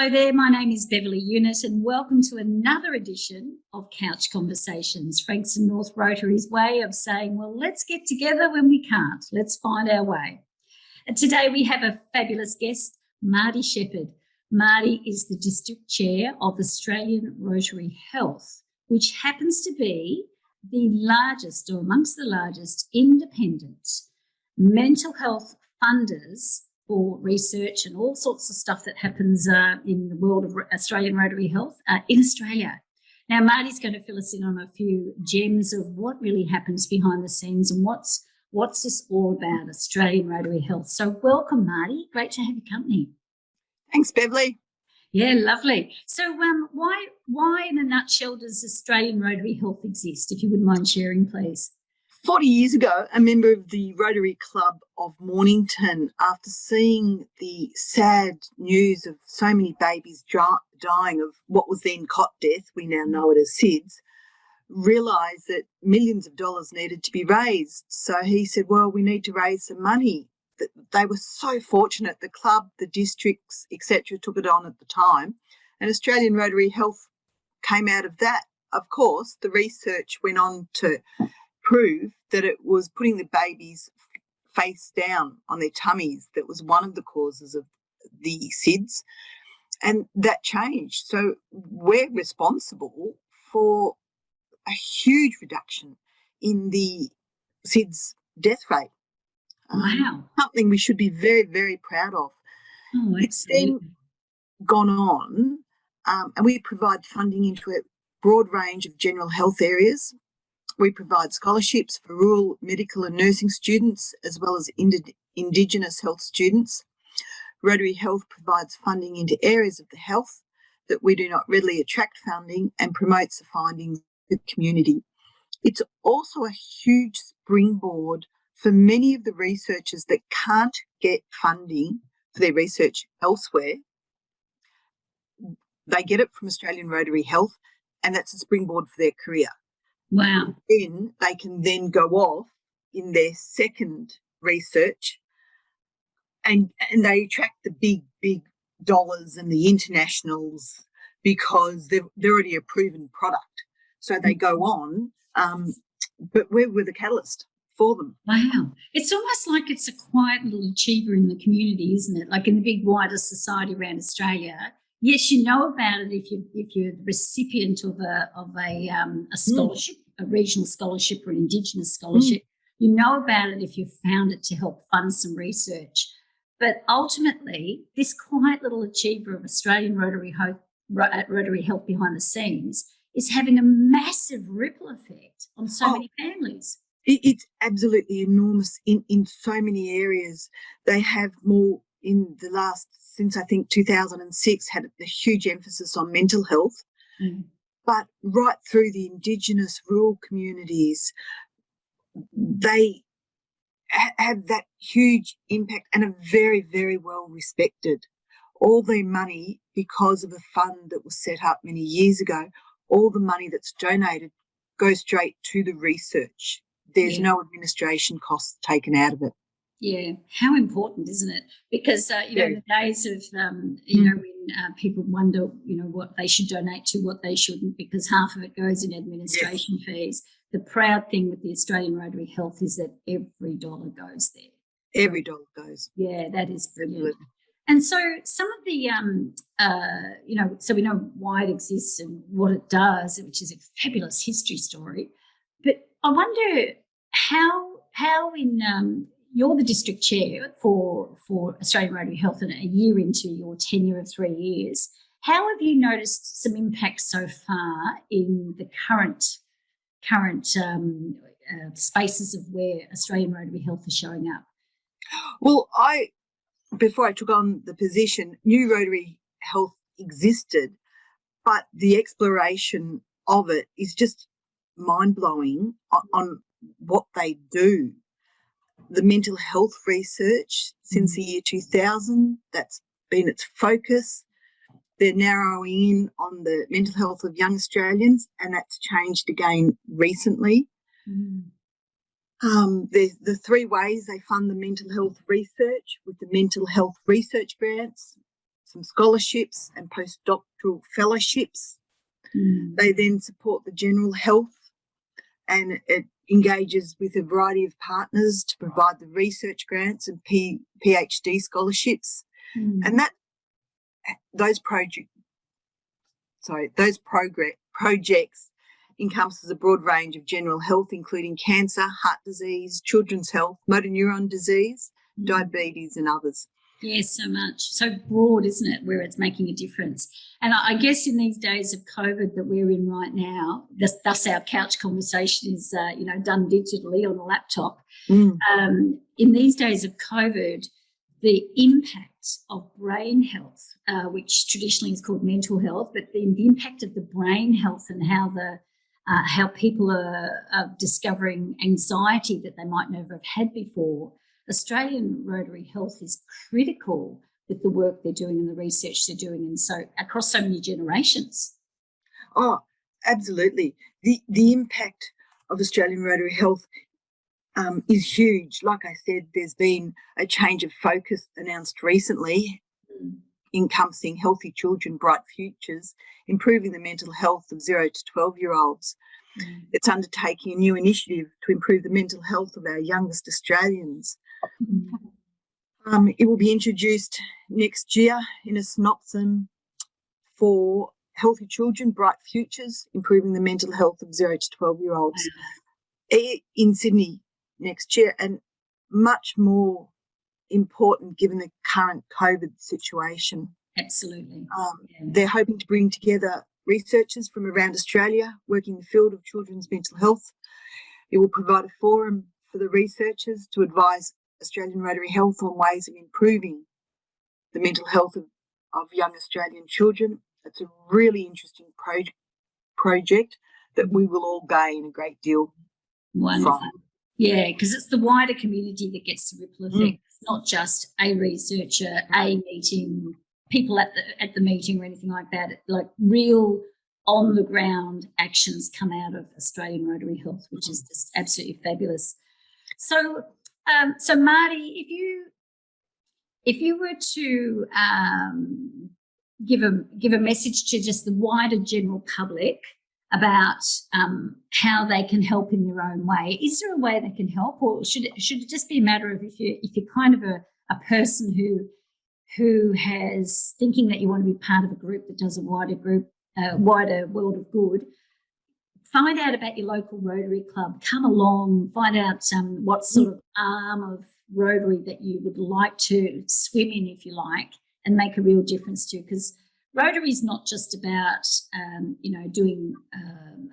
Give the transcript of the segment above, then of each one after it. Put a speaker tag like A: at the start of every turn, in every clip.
A: Hello there, my name is Bev Unitt and welcome to another edition of Couch Conversations, Frankston North Rotary's way of saying, well, let's get together when we can't. Let's find our way. And today we have a fabulous guest, Mardi Shephard. Mardi is the District Chair of Australian Rotary Health, which happens to be the largest or amongst the largest independent mental health funders for research and all sorts of stuff that happens in the world of Australian Rotary Health in Australia. Now, Mardi's going to fill us in on a few gems of what really happens behind the scenes and what's this all about, Australian Rotary Health. So welcome, Mardi. Great to have your company.
B: Thanks, Beverly.
A: Yeah, lovely. So why in a nutshell does Australian Rotary Health exist, if you wouldn't mind sharing, please?
B: 40 years ago, a member of the Rotary Club of Mornington, after seeing the sad news of so many babies dying of what was then cot death, we now know it as SIDS, realised that millions of dollars needed to be raised. So he said, well, we need to raise some money. They were so fortunate, the club, the districts, etc., took it on at the time, and Australian Rotary Health came out of that. Of course, the research went on to prove that it was putting the babies face down on their tummies that was one of the causes of the SIDS, and that changed. So we're responsible for a huge reduction in the SIDS death rate.
A: Wow.
B: Something we should be very, very proud of.
A: Oh,
B: it's then gone on, and we provide funding into a broad range of general health areas. We provide scholarships for rural medical and nursing students as well as Indigenous health students. Rotary Health provides funding into areas of the health that we do not readily attract funding and promotes the findings of the community. It's also a huge springboard for many of the researchers that can't get funding for their research elsewhere. They get it from Australian Rotary Health, and that's a springboard for their career.
A: Wow.
B: Then they can then go off in their second research and they attract the big dollars and the internationals because they're already a proven product. So they go on, but we're the catalyst for them.
A: Wow. It's almost like it's a quiet little achiever in the community, isn't it? Like in the big wider society around Australia. Yes, you know about it if you're the recipient of a scholarship, a regional scholarship or an Indigenous scholarship. You know about it if you've found it to help fund some research. But ultimately, this quiet little achiever of Australian Rotary Health behind the scenes is having a massive ripple effect on so many families.
B: It's absolutely enormous in so many areas. They have more in the last, since I think 2006, had a huge emphasis on mental health. But right through the Indigenous rural communities, they have that huge impact and are very, very well respected. All their money, because of a fund that was set up many years ago, all the money that's donated goes straight to the research. There's no administration costs taken out of it.
A: Yeah, how important, isn't it? Because, in the days of, when people wonder, what they should donate to, what they shouldn't, because half of it goes in administration fees. The proud thing with the Australian Rotary Health is that every dollar goes there.
B: Every dollar goes.
A: Yeah, that is brilliant. And so some of the, so we know why it exists and what it does, which is a fabulous history story. But I wonder how in you're the district chair for Australian Rotary Health, and a year into your tenure of 3 years, how have you noticed some impacts so far in the current spaces of where Australian Rotary Health is showing up?
B: Well, before I took on the position, New Rotary Health existed, but the exploration of it is just mind-blowing on what they do. The mental health research since the year 2000, that's been its focus. They're narrowing in on the mental health of young Australians, and that's changed again recently. There's the three ways they fund the mental health research with the mental health research grants, some scholarships and postdoctoral fellowships. They then support the general health, and it engages with a variety of partners to provide the research grants and PhD scholarships. And those projects encompasses a broad range of general health, including cancer, heart disease, children's health, motor neuron disease, diabetes and others.
A: Yes, so much. So broad, isn't it, where it's making a difference. And I guess in these days of COVID that we're in right now, thus our couch conversation is, done digitally on a laptop. In these days of COVID, the impact of brain health, which traditionally is called mental health, but the impact of the brain health and how people are discovering anxiety that they might never have had before. Australian Rotary Health is critical with the work they're doing and the research they're doing, and so across so many generations.
B: Oh, absolutely. The impact of Australian Rotary Health is huge. Like I said, there's been a change of focus announced recently, encompassing healthy children, bright futures, improving the mental health of 0 to 12-year-olds. It's undertaking a new initiative to improve the mental health of our youngest Australians. It will be introduced next year in a synopsis for healthy children, bright futures, improving the mental health of 0 to 12-year-olds in Sydney next year, and much more important given the current COVID situation.
A: Absolutely.
B: They're hoping to bring together researchers from around Australia working in the field of children's mental health. It will provide a forum for the researchers to advise Australian Rotary Health on ways of improving the mental health of young Australian children. It's a really interesting project that we will all gain a great deal
A: Wonderful.
B: from.
A: Yeah, because it's the wider community that gets the ripple effect. It's not just a researcher, a meeting, people at the meeting or anything like that. Like real on the ground actions come out of Australian Rotary Health, which is just absolutely fabulous. So, Mardi, if you were to give a message to just the wider general public about how they can help in their own way, is there a way they can help, or should it just be a matter of if you're kind of a person who has thinking that you want to be part of a group that does a wider world of good, find out about your local Rotary Club, come along, find out what sort of arm of Rotary that you would like to swim in, if you like, and make a real difference to, because Rotary is not just about, doing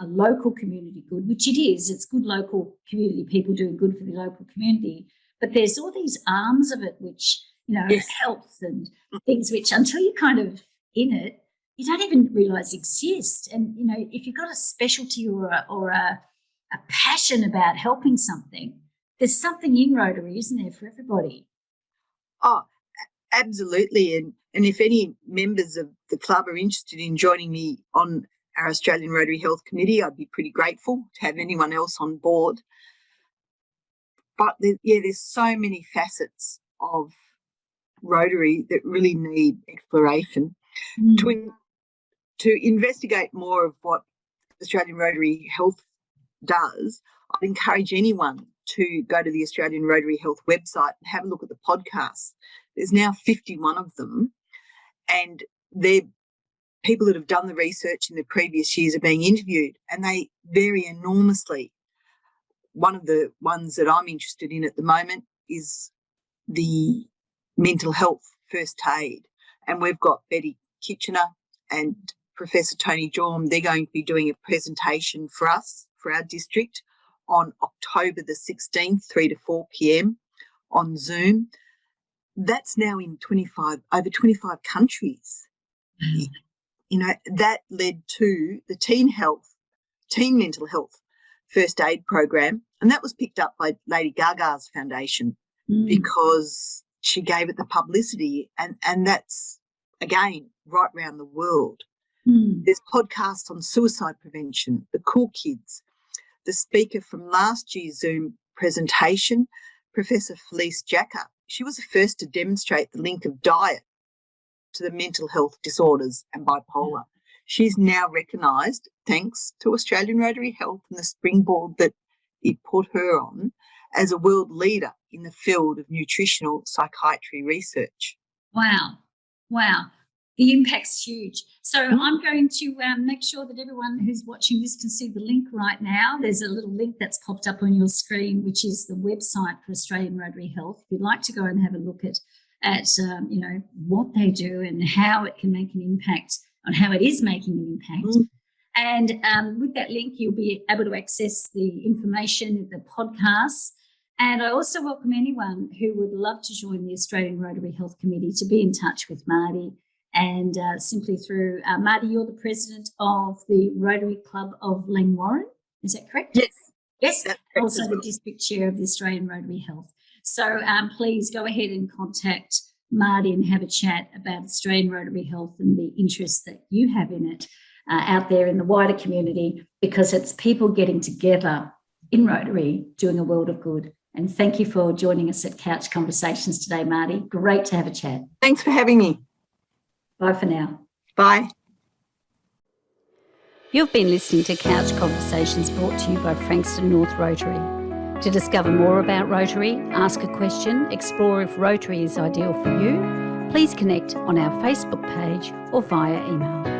A: a local community good, which it is. It's good local community, people doing good for the local community. But there's all these arms of it which,
B: Yes.
A: helps and things which until you're kind of in it, you don't even realise exist. And, if you've got a specialty or a passion about helping something, there's something in Rotary, isn't there, for everybody?
B: Oh, absolutely. And if any members of the club are interested in joining me on our Australian Rotary Health Committee, I'd be pretty grateful to have anyone else on board. But there's so many facets of Rotary that really need exploration. To investigate more of what Australian Rotary Health does, I'd encourage anyone to go to the Australian Rotary Health website and have a look at the podcasts. There's now 51 of them, and they're people that have done the research in the previous years are being interviewed, and they vary enormously. One of the ones that I'm interested in at the moment is the mental health first aid, and we've got Betty Kitchener and Professor Tony Jorm. They're going to be doing a presentation for us, for our district, on October the 16th, 3 to 4 p.m. on Zoom. That's now in over 25 countries. That led to the teen mental health first aid program, and that was picked up by Lady Gaga's foundation because she gave it the publicity, and that's, again, right around the world. There's podcasts on suicide prevention, the cool kids. The speaker from last year's Zoom presentation, Professor Felice Jacker, she was the first to demonstrate the link of diet to the mental health disorders and bipolar. She's now recognised, thanks to Australian Rotary Health and the springboard that it put her on, as a world leader in the field of nutritional psychiatry research.
A: Wow. The impact's huge. So I'm going to make sure that everyone who's watching this can see the link right now. There's a little link that's popped up on your screen, which is the website for Australian Rotary Health. If you'd like to go and have a look at what they do and how it can make an impact, on how it is making an impact. And with that link, you'll be able to access the information, the podcasts. And I also welcome anyone who would love to join the Australian Rotary Health Committee to be in touch with Mardi. And simply through, Mardi, you're the president of the Rotary Club of Langwarrin. Is that correct? Yes.
B: That's correct.
A: Also the district chair of the Australian Rotary Health. So please go ahead and contact Mardi and have a chat about Australian Rotary Health and the interest that you have in it out there in the wider community, because it's people getting together in Rotary doing a world of good. And thank you for joining us at Couch Conversations today, Mardi. Great to have a chat.
B: Thanks for having me.
A: Bye for now.
B: Bye.
A: You've been listening to Couch Conversations, brought to you by Frankston North Rotary. To discover more about Rotary, ask a question, explore if Rotary is ideal for you, please connect on our Facebook page or via email.